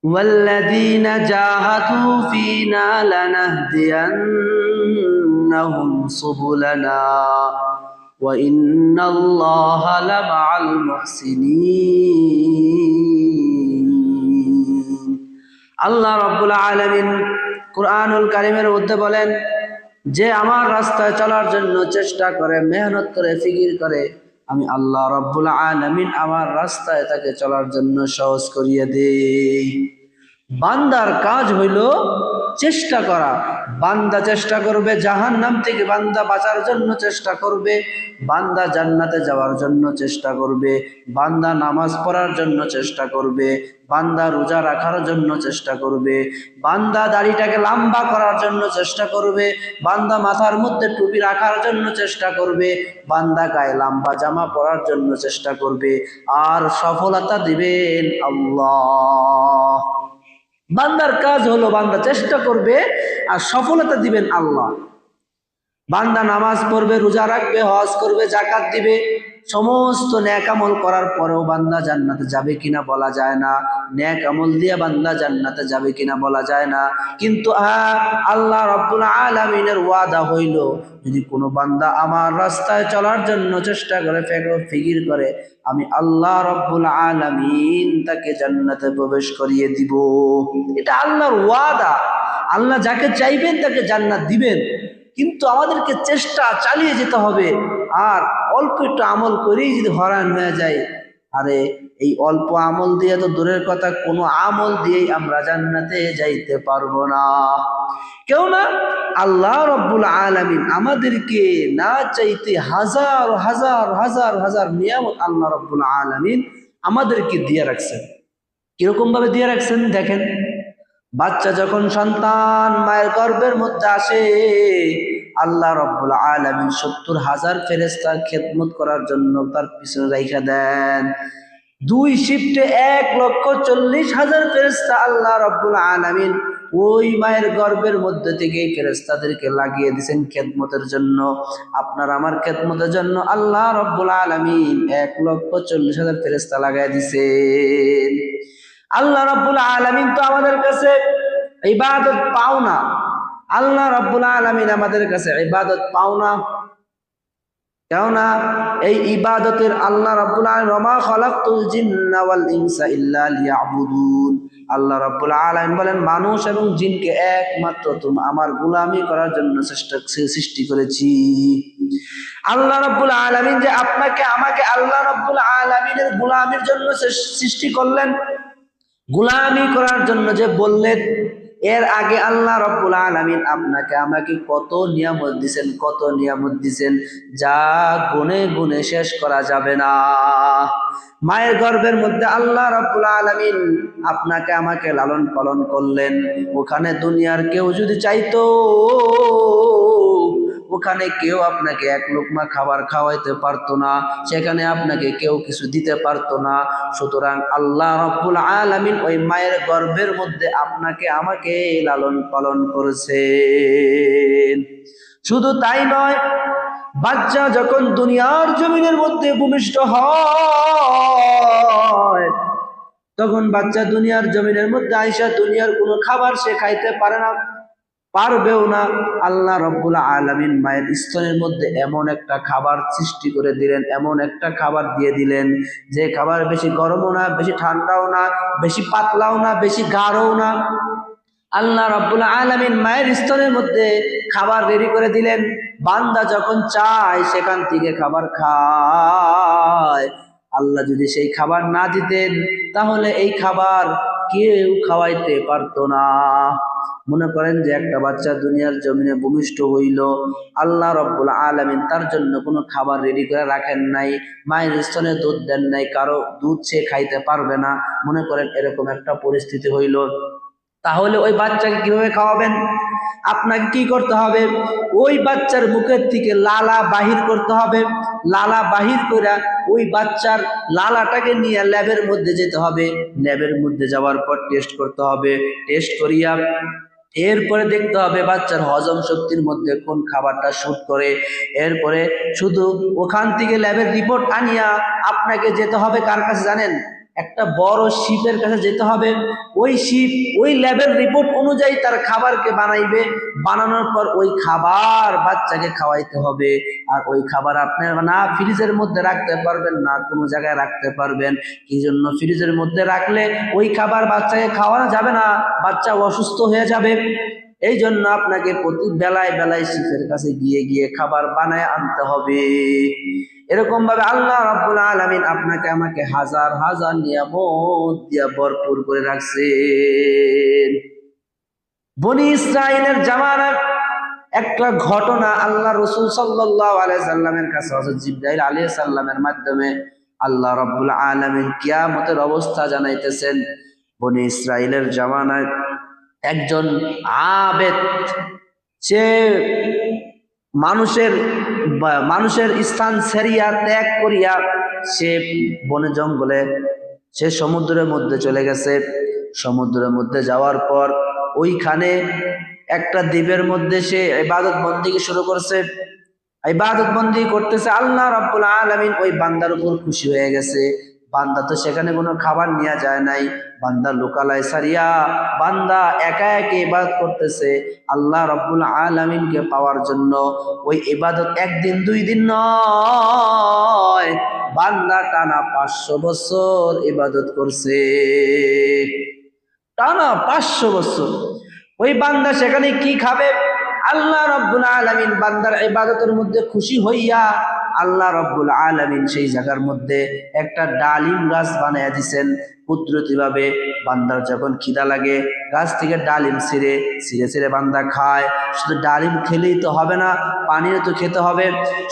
والذين جاهدوا فينا لنهدينهم سبلنا وإن الله لمع المحسنين আল্লাহ রাব্বুল আলামিন কুরআনুল কারীমের মধ্যে বলেন যে আমার রাস্তায় চলার জন্য চেষ্টা করে মেহনত করে ফিকির করে আমি আল্লাহ রাব্বুল আলামিন আমার রাস্তায় তাকে চলার জন্য সহজ করিয়ে দেই। বান্দার কাজ হইল চেষ্টা করা। বান্দা চেষ্টা করবে জাহান্নাম থেকে, বান্দা বাঁচার জন্য চেষ্টা করবে, বান্দা জান্নাতে যাওয়ার জন্য চেষ্টা করবে, বান্দা নামাজ পড়ার জন্য চেষ্টা করবে, বান্দা রোজা রাখার জন্য চেষ্টা করবে, বান্দা দাড়িটাকে লম্বা করার জন্য চেষ্টা করবে, বান্দা মাথার মধ্যে টুপি রাখার জন্য চেষ্টা করবে, বান্দা গায়ে লম্বা জামা পরার জন্য চেষ্টা করবে, আর সফলতা দিবেন আল্লাহ। বান্দার কাজ হলো বান্দা চেষ্টা করবে আর সফলতা দিবেন আল্লাহ। বান্দা নামাজ পড়বে, রোজা রাখবে, হজ করবে, যাকাত দিবে, সমস্ত নেক আমল করার পরেও বান্দা জান্নাতে যাবে কিনা বলা যায় না। নেক আমল দিয়ে বান্দা জান্নাতে যাবে কিনা বলা যায় না। কিন্তু আল্লাহ রাব্বুল আলামিনের ওয়াদা হইল যদি কোনো বান্দা আমার রাস্তায় চলার জন্য চেষ্টা করে, ফিকির করে, আমি আল্লাহ রাব্বুল আলামিন তাকে জান্নাতে প্রবেশ করিয়ে দিব। এটা আল্লাহর ওয়াদা। আল্লাহ যাকে চাইবেন তাকে জান্নাত দিবেন, কিন্তু আমাদেরকে চেষ্টা চালিয়ে যেতে হবে। আর অল্প একটু আমল করেই যদি হয়রান হয়ে যায়, আরে এই অল্প আমল দিয়ে তো দূরের কথা, কোনো আমল দিয়েই আমরা জান্নাতে যাইতে পারবো না। কেউ না, আল্লাহ রাব্বুল আলামিন আমাদেরকে না চাইতে হাজার হাজার হাজার হাজার নিয়ামত আল্লাহ রাব্বুল আলামিন আমাদেরকে দিয়ে রাখছেন। কিরকম ভাবে দিয়ে রাখছেন দেখেন। বাচ্চা যখন সন্তান মায়ের গর্ভের মধ্যে আসে, আল্লাহ রাব্বুল আলামিন ৭০,০০০ ফেরেশতা খেদমত করার জন্য তার পিছনে রাইখা দেন। ২ শিফটে ১,৪০,০০০ ফেরেশতা আল্লাহ রাব্বুল আলামিন ওই মায়ের গর্ভের মধ্যে থেকে ফেরেশতাদেরকে লাগিয়ে দিয়েছেন খেদমতের জন্য, আপনার আমার খেদমতের জন্য। আল্লাহ রাব্বুল আলামিন ১,৪০,০০০ ফেরেশতা লাগাই দিয়েছেন। আল্লাহ রাব্বুল আলামিন তো আমাদের কাছে ইবাদত পাও না। আল্লাহ রাব্বুল আলামিন আমাদের কাছে ইবাদত পাও না। কেননা এই ইবাদতের আল্লাহ রাব্বুল আলামিন ওয়া মা খালাকতুল জিন্না ওয়াল ইনসা ইল্লা লিয়াবুদুন। আল্লাহ রাব্বুল আলামিন বলেন মানুষ এবং জিনকে একমাত্র আমার গোলামি করার জন্য সৃষ্টি করেছি। আল্লাহ রাব্বুল আলামিন যে আপনাকে আমাকে আল্লাহ রাব্বুল আলামিনের গোলামির জন্য সৃষ্টি করলেন, গোলামি করার জন্য যে বললেন, এর আগে আল্লাহ রাব্বুল আলামিন আপনাকে আমাকে কত নিয়ামত দিবেন, কত নিয়ামত দিবেন যা গুণে গুণে শেষ করা যাবে না। মায়ের গর্ভের মধ্যে আল্লাহ রাব্বুল আলামিন আপনাকে আমাকে লালন পালন করলেন। ওখানে দুনিয়ার কেউ যদি চাইতো, ওখানে কেউ আপনাকে এক লোকমা খাবার খাওয়াইতে পারতো না, সেখানে আপনাকে কেউ কিছু দিতে পারতো না। সুতরাং আল্লাহ রাব্বুল আলামিন ওই মায়ের গর্ভের মধ্যে আপনাকে আমাকে লালন পালন করেছেন। শুধু তাই নয়, বাচ্চা যখন দুনিয়ার জমিনের মধ্যে ভূমিষ্ঠ হয়, তখন বাচ্চা দুনিয়ার জমিনের মধ্যে আইসা দুনিয়ার কোনো খাবার সে খাইতে পারে না, পারবেও না। আল্লাহ রাব্বুল আলামিন মায়ের স্তনের মধ্যে এমন একটা খাবার সৃষ্টি করে দিলেন, এমন একটা খাবার দিয়ে দিলেন যে খাবার বেশি গরমও না, বেশি ঠান্ডাও না, বেশি পাতলাও না, বেশি গাঢ়ও না। আল্লাহ রাব্বুল আলামিন মায়ের স্তনের মধ্যে খাবার রেডি করে দিলেন। বান্দা যখন চায় সেখান থেকে খাবার খায়। আল্লাহ যদি সেই খাবার না দিতেন তাহলে এই খাবার কেউ খাওয়াইতে পারতো না। মনে করেন যে একটা বাচ্চা দুনিয়ার জমিনে ভূমিষ্ঠ হইল, আল্লাহ রাব্বুল আলামিন তার জন্য কোনো খাবার রেডি করে রাখেন নাই, মায়ের স্তনে দুধ দেন নাই, কারো দুধ সে খাইতে পারবে না। মনে করেন এরকম একটা পরিস্থিতি হইল, তাহলে ওই বাচ্চাকে কিভাবে খাওয়াবেন? আপনাকে কি করতে হবে? ওই বাচ্চার মুখের থেকে লালা বাহির করতে হবে। লালা বাহির করে ওই বাচ্চার লালাটাকে নিয়ে ল্যাবের মধ্যে যেতে হবে। ল্যাবের মধ্যে যাওয়ার পর টেস্ট করতে হবে। টেস্ট করিয়া এরপরে দেখতে হবে বাচ্চার হজম শক্তির মধ্যে কোন খাবারটা শুট করে। এরপরে শুধু ওখান থেকে ল্যাবের রিপোর্ট আনিয়া আপনাকে যেতে হবে কার কাছে জানেন? একটা বড় শিপের কাছে যেতে হবে। ওই শিপ ওই ল্যাবের রিপোর্ট অনুযায়ী তার খাবারকে বানাইবে, বানানোর পর ওই খাবার বাচ্চাকে খাওয়াইতে হবে। আর ওই খাবার আপনি না ফ্রিজের মধ্যে রাখতে পারবেন, না কোনো জায়গায় রাখতে পারবেন। কি জন্য? ফ্রিজের মধ্যে রাখলে ওই খাবার বাচ্চাকে খাওয়ানো যাবে না, বাচ্চা অসুস্থ হয়ে যাবে। এই জন্য আপনাকে প্রতি বেলায় বেলায় শিফের কাছে গিয়ে গিয়ে খাবার বানায় আনতে হবে। এরকম ভাবে আল্লাহ রাব্বুল আলামিন আপনাকে আমাকে হাজার হাজার নিয়ামত দিয়া ভরপুর করে রাখছেন। বনি ইসরাইলের জামানায় একটা ঘটনা আল্লাহ রাসূল সাল্লাল্লাহু আলাইহি সাল্লামের কাছে হযরত জিবরাইল আলাইহিস সালামের মাধ্যমে আল্লাহ রাব্বুল আলামিন কিয়ামতের অবস্থা জানাইতেছেন। বনি ইসরাইলের জামানায় একজন আবেদ, সে মানুষের স্থান ছেড়িয়া ত্যাগ করিয়া সে বনে জঙ্গলে সে সমুদ্রের মধ্যে চলে গেছে। সমুদ্রের মধ্যে যাওয়ার পর ওইখানে একটা দ্বীপের মধ্যে সে ইবাদত বন্দেগী শুরু করছে। ইবাদত বন্দেগী করতেছে। আল্লাহ রাব্বুল আলামিন ওই বান্দার উপর খুশি হয়ে গেছে। বান্দা তো সেখানে কোনো খাবার নিয়ে যায় নাই, বান্দা লোকালয় সারিয়া বান্দা একা একা ইবাদত করতেছে আল্লাহ রাব্বুল আলামিনকে পাওয়ার জন্য। ওই ইবাদত একদিন দুই দিন নয়, বান্দা টানা 500 বছর ইবাদত করছে, টানা 500 বছর। ওই বান্দা সেখানে কি খাবে? আল্লাহ রাব্বুল আলামিন বান্দার ইবাদতের মধ্যে খুশি হইয়া আল্লাহ রাব্বুল আলামিন সেই জায়গার মধ্যে একটা ডালিম গাছ বানায়া দিয়েছেন কুদরতি ভাবে। বান্দার যখন খিদা লাগে গাছ থেকে ডালিম ছিঁড়ে ছিঁড়ে বান্দা খায়। শুধু ডালিম খেলেই তো হবে না, পানিও তো খেতে হবে।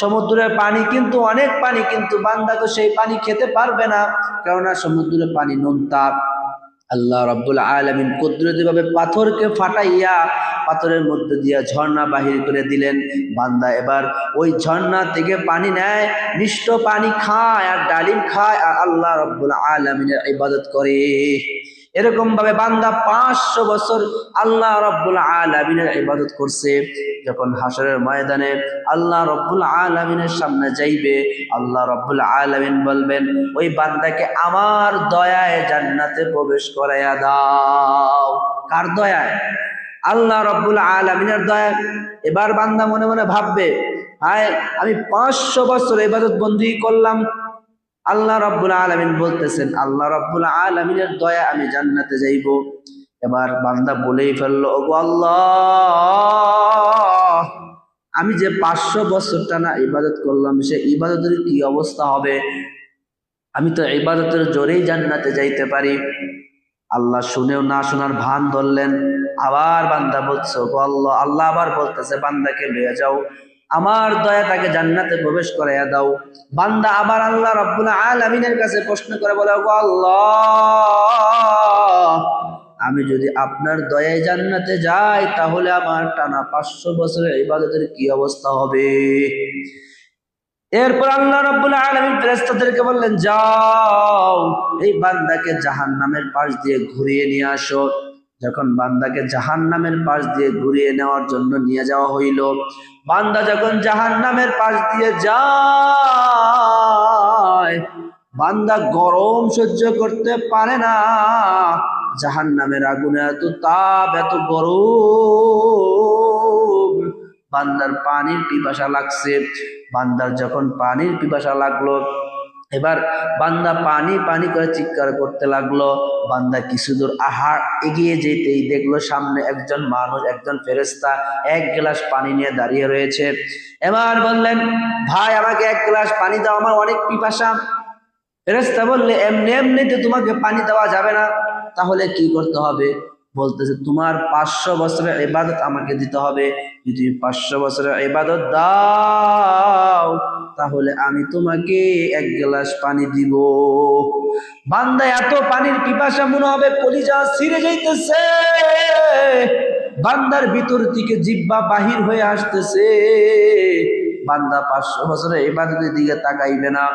সমুদ্রের পানি কিন্তু অনেক পানি, কিন্তু বান্দা তো সেই পানি খেতে পারবে না, কেননা সমুদ্রের পানি নোনতা। আল্লাহ রাব্বুল আলামিন কুদরতি ভাবে পাথরকে ফাটাইয়া পাথরের মধ্যে দিয়া ঝর্ণা বাহির করে দিলেন। বান্দা এবার ওই ঝর্ণা থেকে পানি নেয়, মিষ্ট পানি খায় আর ডালিম খায় আর আল্লাহ রাব্বুল আলামিনের ইবাদত করে। এরকম ভাবে বান্দা 500 বছর আল্লাহ রাব্বুল আলামিনের ইবাদত করছে। যখন হাসরের ময়দানে আল্লাহ রাব্বুল আলামিনের সামনে যাইবে, আল্লাহ রাব্বুল আলামিন বলবেন, ওই বান্দাকে আমার দয়ায় জান্নাতে প্রবেশ করাইয়া দাও। কার দয়ায়? আল্লাহ রাব্বুল আলামিনের দয়ায়। এবার বান্দা মনে মনে ভাববে, হায় আমি 500 বছর ইবাদত বন্দেগী করলাম, আল্লাহ রাব্বুল আলামিন বলতেছেন আল্লাহ রাব্বুল আলামিনের দয়া আমি জান্নাতে যাইব। এবার বান্দা বলেই ফেললো, ওগো আল্লাহ, আমি যে 500 বছর টানা ইবাদত করলাম সে ইবাদতের কি অবস্থা হবে? আমি তো ইবাদতের জোরেই জান্নাতে যাইতে পারি। আল্লাহ শুনেও না শোনার ভান ধরলেন। আবার বান্দা বলছে, ওগো আল্লাহ, আল্লাহ আবার বলতেছে বান্দাকে লইয়া যাও, আমার দয়া তাকে জান্নাতে প্রবেশ করাইয়া দাও। বান্দা আবার আল্লাহ রাব্বুল আলামিনের কাছে প্রশ্ন করে বলে, ওগো আল্লাহ, আমি যদি আপনার দয়ায় জান্নাতে যাই তাহলে আমার টানা 500 বছরের ইবাদতের কি অবস্থা হবে? এরপর আল্লাহ রাব্বুল আলামিন ফেরেশতাদেরকে বললেন, যাও এই বান্দাকে জাহান্নামের পাশ দিয়ে ঘুরিয়ে নিয়ে আসো। যখন বান্দাকে জাহান্নামের পাশ দিয়ে ঘুরিয়ে নেওয়ার জন্য নিয়ে যাওয়া হইল, বান্দা যখন জাহান্নামের পাশ দিয়ে যায়, বান্দা গরম সহ্য করতে পারে না। জাহান্নামের আগুনে এত তাপ, এত গরম, বান্দার পানির পিপাসা লাগছে। বান্দার যখন পানির পিপাসা লাগলো, এবার বান্দা পানি পানি করে চিৎকার করতে লাগলো। বান্দা কিছু দূর এগিয়ে যেতেই দেখলো সামনে একজন মানুষ, একজন ফেরেশতা এক গ্লাস পানি নিয়ে দাঁড়িয়ে রয়েছে। এবার বললেন, ভাই আমাকে এক গ্লাস পানি দাও, আমার অনেক পিপাসা। ফেরেশতা বললে, এমনি এমনিতে তোমাকে পানি দেওয়া যাবে না, তাহলে কি করতে হবে? বলতেছে, তোমার 500 বছরের ইবাদত আমাকে দিতে হবে। যদি 500 বছরের ইবাদত দাও তাহলে আমি তোমাকে এক গ্লাস পানি দিব। বান্দা এত পানির পিপাসা মনে হবে কলিজা ছিঁড়ে যাইতেছে, বান্দার ভিতর থেকে জিহ্বা বাহির হয়ে আসতেছে। বান্দা 500 বছরের ইবাদতের দিকে তাকাইবে না।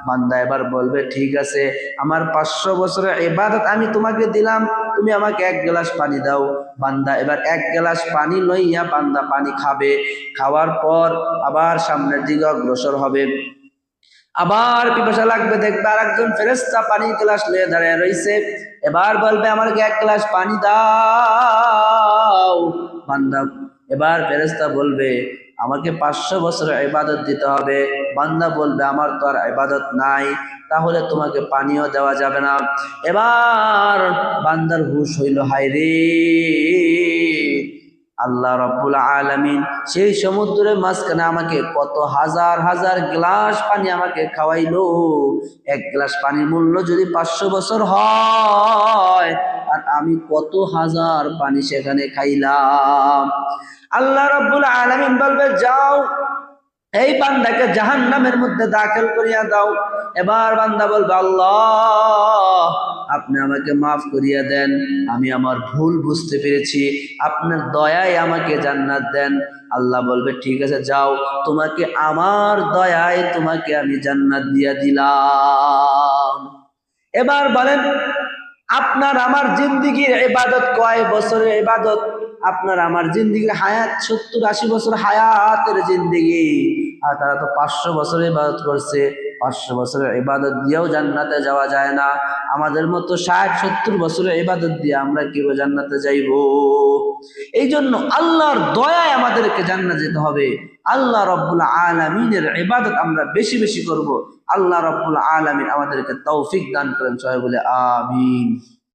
বান্দা এবার বলবে, ঠিক আছে, আমার 500 বছরের ইবাদত আমি তোমাকে দিলাম, তুমি আমাকে এক গ্লাস পানি দাও। বান্দা এবার এক গ্লাস পানি লইয়া বান্দা পানি খাবে। খাওয়ার পর আবার সামনের দিকে অগ্রসর হবে। আবার পিপাসা লাগবে, দেখবে আর একজন ফেরেশতা পানির গ্লাস নিয়ে দাঁড়িয়ে রয়েছে। এবার বলবে আমাকে এক গ্লাস পানি দাও। বান্দা, এবার ফেরেশতা বলবে আমাকে 500 বছর ইবাদত দিতে হবে। বান্দা বলবে আমার তো আর ইবাদত নাই, তাহলে তোমাকে পানিও দেওয়া যাবে না। এবার বান্দার হুঁশ হইল, হায় রে, আল্লাহ রাব্বুল আলামিন সেই সমুদ্রের মাঝখানে আমাকে কত হাজার হাজার গ্লাস পানি আমাকে খাওয়াইলো। এক গ্লাস পানির মূল্য যদি 500 বছর হয়, আর আমি কত হাজার পানি সেখানে খাইলাম। আল্লাহ রাব্বুল আলামিন বলবে যাও, এই বান্দাকে জাহান্নামের মধ্যে দাখিল করিয়া দাও। এবার বান্দা বলবে আল্লাহ, আপনি আমাকে মাফ করিয়া দেন, আমি আমার ভুল বুঝতে পেরেছি, আপনার দয়ায় আমাকে জান্নাত দেন। আল্লাহ বলবে ঠিক আছে যাও, তোমাকে আমার দয়ায় তোমাকে আমি জান্নাত দিয়া দিলাম। এবার বলেন আপনার আমার জিন্দিগির ইবাদত কয় বছরের ইবাদত? আপনার আমার জিন্দিগির হায়াত 70-80 বছর হায়াতের জিন্দিগি, আর তারা তো 500 বছরের ইবাদত করছে। 500 বছরের ইবাদত দিয়েও জান্নাতে যাওয়া যায় না। আমাদের মতো 60-70 বছরের ইবাদত দিয়ে আমরা কিভাবে জান্নাতে যাইব? এই জন্য আল্লাহর দয়ায় আমাদেরকে জান্নাতে যেতে হবে। আল্লাহ রাব্বুল আলামিনের ইবাদত আমরা বেশি বেশি করব। আল্লাহ রাব্বুল আলামিন আমাদেরকে তৌফিক দান করেন, সবাই বলে আমিন।